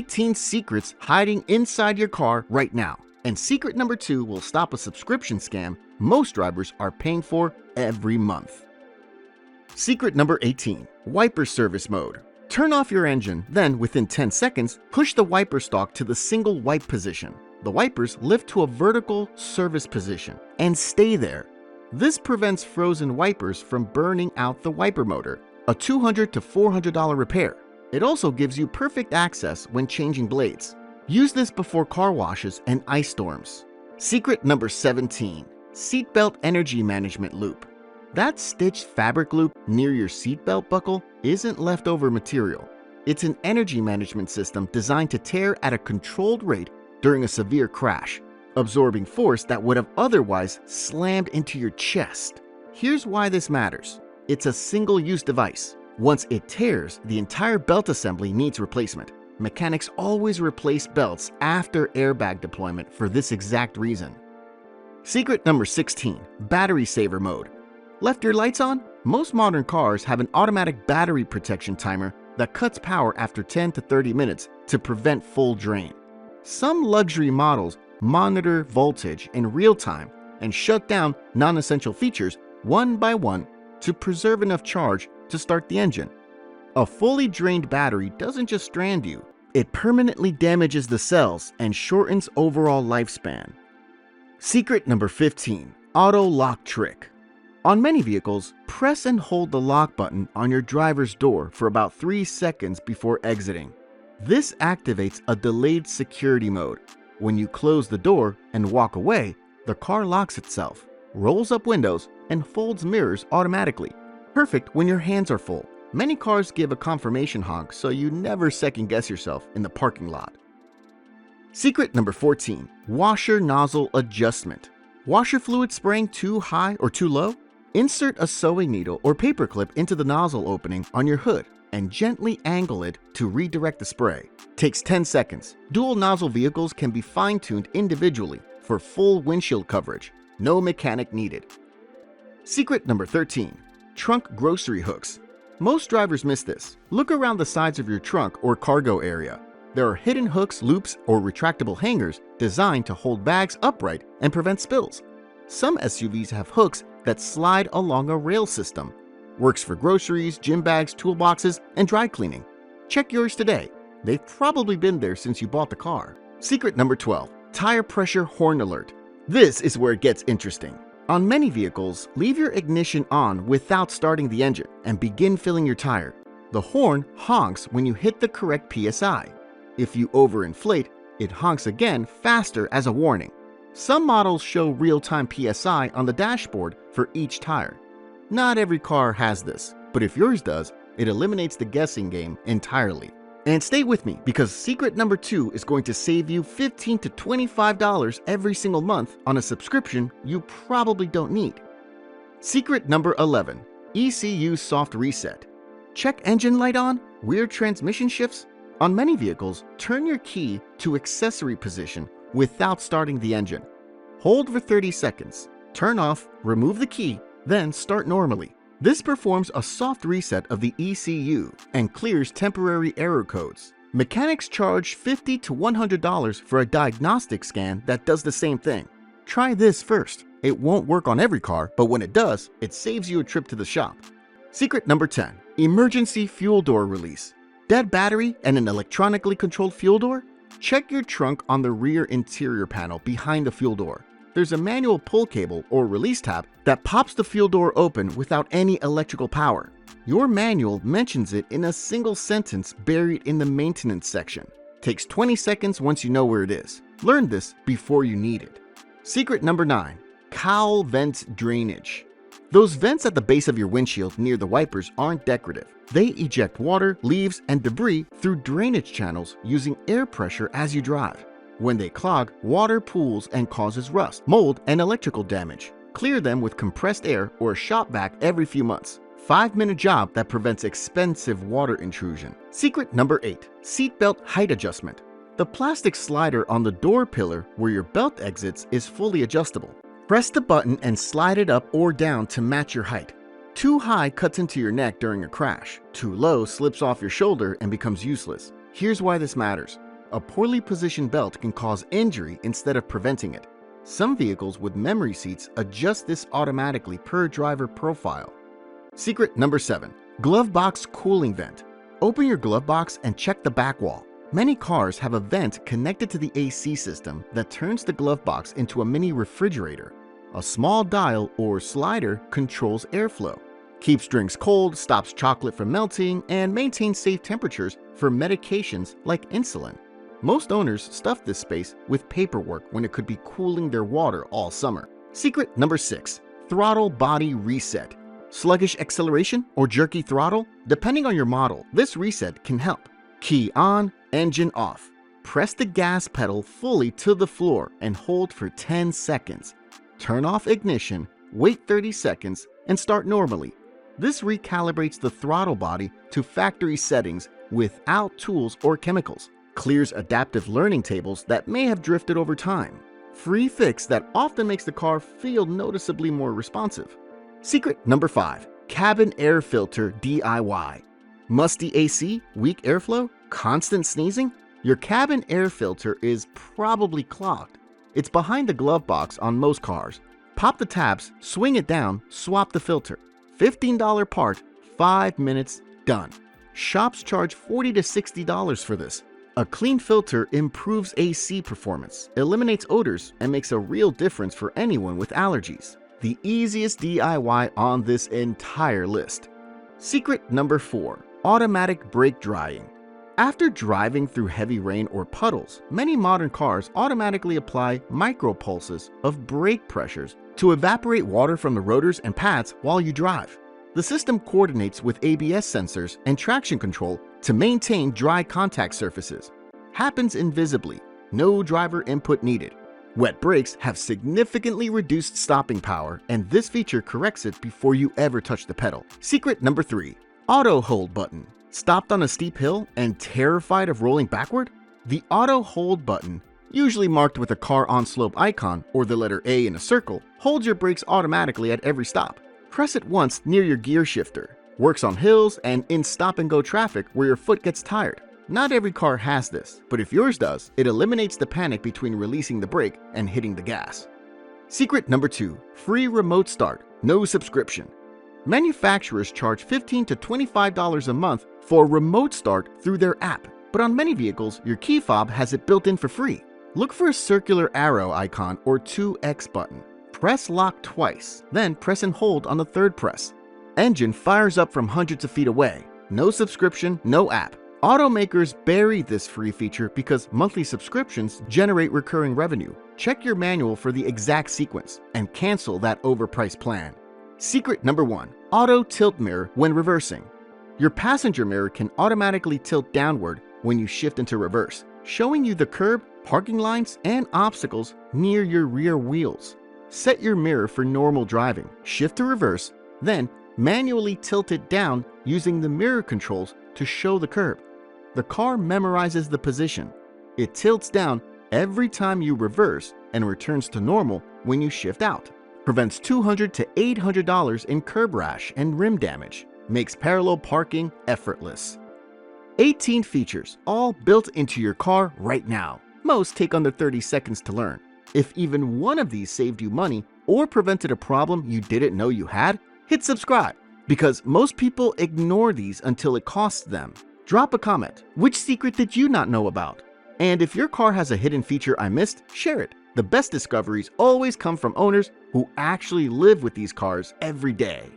18 secrets hiding inside your car right now. And secret number 2 will stop a subscription scam most drivers are paying for every month. Secret number 18, wiper service mode. Turn off your engine, then within 10 seconds, push the wiper stalk to the single wipe position. The wipers lift to a vertical service position and stay there. This prevents frozen wipers from burning out the wiper motor, a $200 to $400 repair. It also gives you perfect access when changing blades. Use this before car washes and ice storms. Secret number 17, seatbelt energy management loop. That stitched fabric loop near your seatbelt buckle isn't leftover material. It's an energy management system designed to tear at a controlled rate during a severe crash, absorbing force that would have otherwise slammed into your chest. Here's why this matters. It's a single-use device. Once it tears, the entire belt assembly needs replacement. Mechanics always replace belts after airbag deployment for this exact reason. Secret number 16, battery saver mode. Left your lights on? Most modern cars have an automatic battery protection timer that cuts power after 10 to 30 minutes to prevent full drain. Some luxury models monitor voltage in real time and shut down non-essential features one by one to preserve enough charge to start the engine. A fully drained battery doesn't just strand you, it permanently damages the cells and shortens overall lifespan. Secret number 15, auto lock trick. On many vehicles, press and hold the lock button on your driver's door for about 3 seconds before exiting. This activates a delayed security mode. When you close the door and walk away, the car locks itself, rolls up windows, and folds mirrors automatically. Perfect when your hands are full. Many cars give a confirmation honk so you never second guess yourself in the parking lot. Secret number 14, washer nozzle adjustment. Washer fluid spraying too high or too low? Insert a sewing needle or paper clip into the nozzle opening on your hood and gently angle it to redirect the spray. Takes 10 seconds. Dual nozzle vehicles can be fine-tuned individually for full windshield coverage. No mechanic needed. Secret number 13, trunk grocery hooks. Most drivers miss this. Look around the sides of your trunk or cargo area. There are hidden hooks, loops, or retractable hangers designed to hold bags upright and prevent spills. Some SUVs have hooks that slide along a rail system. Works for groceries, gym bags, toolboxes, and dry cleaning. Check yours today. They've probably been there since you bought the car. Secret number 12, tire pressure horn alert. This is where it gets interesting. On many vehicles, leave your ignition on without starting the engine and begin filling your tire. The horn honks when you hit the correct PSI. If you overinflate, it honks again faster as a warning. Some models show real-time PSI on the dashboard for each tire. Not every car has this, but if yours does, it eliminates the guessing game entirely. And stay with me because secret number 2 is going to save you $15 to $25 every single month on a subscription you probably don't need. Secret number 11, ECU soft reset. Check engine light on? Weird transmission shifts? On many vehicles, turn your key to accessory position without starting the engine. Hold for 30 seconds, turn off, remove the key, then start normally. This performs a soft reset of the ECU and clears temporary error codes. Mechanics charge $50 to $100 for a diagnostic scan that does the same thing. Try this first. It won't work on every car, but when it does, it saves you a trip to the shop. Secret number 10, emergency fuel door release. Dead battery and an electronically controlled fuel door? Check your trunk on the rear interior panel behind the fuel door. There's a manual pull cable or release tab that pops the fuel door open without any electrical power. Your manual mentions it in a single sentence buried in the maintenance section. Takes 20 seconds once you know where it is. Learn this before you need it. Secret number 9, cowl vent drainage. Those vents at the base of your windshield near the wipers aren't decorative. They eject water, leaves, and debris through drainage channels using air pressure as you drive. When they clog, water pools and causes rust, mold, and electrical damage. Clear them with compressed air or a shop vac every few months. 5-minute job that prevents expensive water intrusion. Secret number 8, seatbelt height adjustment. The plastic slider on the door pillar where your belt exits is fully adjustable. Press the button and slide it up or down to match your height. Too high cuts into your neck during a crash. Too low slips off your shoulder and becomes useless. Here's why this matters. A poorly positioned belt can cause injury instead of preventing it. Some vehicles with memory seats adjust this automatically per driver profile. Secret number 7. Glove box cooling vent. Open your glove box and check the back wall. Many cars have a vent connected to the AC system that turns the glove box into a mini refrigerator. A small dial or slider controls airflow, keeps drinks cold, stops chocolate from melting, and maintains safe temperatures for medications like insulin. Most owners stuff this space with paperwork when it could be cooling their water all summer. Secret number 6. Throttle body reset. Sluggish acceleration or jerky throttle? Depending on your model, this reset can help. Key on, engine off. Press the gas pedal fully to the floor and hold for 10 seconds. Turn off ignition, wait 30 seconds, and start normally. This recalibrates the throttle body to factory settings without tools or chemicals. Clears adaptive learning tables that may have drifted over time. Free fix that often makes the car feel noticeably more responsive. Secret number 5. Cabin air filter DIY. Musty AC, weak airflow, constant sneezing? Your cabin air filter is probably clogged. It's behind the glove box on most cars. Pop the tabs, swing it down, swap the filter. $15 part, 5 minutes, done. Shops charge $40 to $60 for this. A clean filter improves AC performance, eliminates odors, and makes a real difference for anyone with allergies. The easiest DIY on this entire list. Secret number 4. Automatic brake drying. After driving through heavy rain or puddles, many modern cars automatically apply micropulses of brake pressures to evaporate water from the rotors and pads while you drive. The system coordinates with ABS sensors and traction control to maintain dry contact surfaces. Happens invisibly, no driver input needed. Wet brakes have significantly reduced stopping power, and this feature corrects it before you ever touch the pedal. Secret number 3. Auto hold button. Stopped on a steep hill and terrified of rolling backward? The auto hold button, usually marked with a car on slope icon or the letter A in a circle, holds your brakes automatically at every stop. Press it once near your gear shifter. Works on hills and in stop-and-go traffic where your foot gets tired. Not every car has this, but if yours does, it eliminates the panic between releasing the brake and hitting the gas. Secret number 2. Free remote start, no subscription. Manufacturers charge $15 to $25 a month for remote start through their app, but on many vehicles, your key fob has it built in for free. Look for a circular arrow icon or 2X button. Press lock twice, then press and hold on the third press. Engine fires up from hundreds of feet away. No subscription, no app. Automakers bury this free feature because monthly subscriptions generate recurring revenue. Check your manual for the exact sequence and cancel that overpriced plan. Secret number 1. Auto tilt mirror when reversing. Your passenger mirror can automatically tilt downward when you shift into reverse, showing you the curb, parking lines, and obstacles near your rear wheels. Set your mirror for normal driving, shift to reverse, then manually tilt it down using the mirror controls to show the curb. The car memorizes the position. It tilts down every time you reverse and returns to normal when you shift out. Prevents $200 to $800 in curb rash and rim damage. Makes parallel parking effortless. 18 features, all built into your car right now. Most take under 30 seconds to learn. If even one of these saved you money or prevented a problem you didn't know you had, hit subscribe, because most people ignore these until it costs them. Drop a comment. Which secret did you not know about? And if your car has a hidden feature I missed, share it. The best discoveries always come from owners who actually live with these cars every day.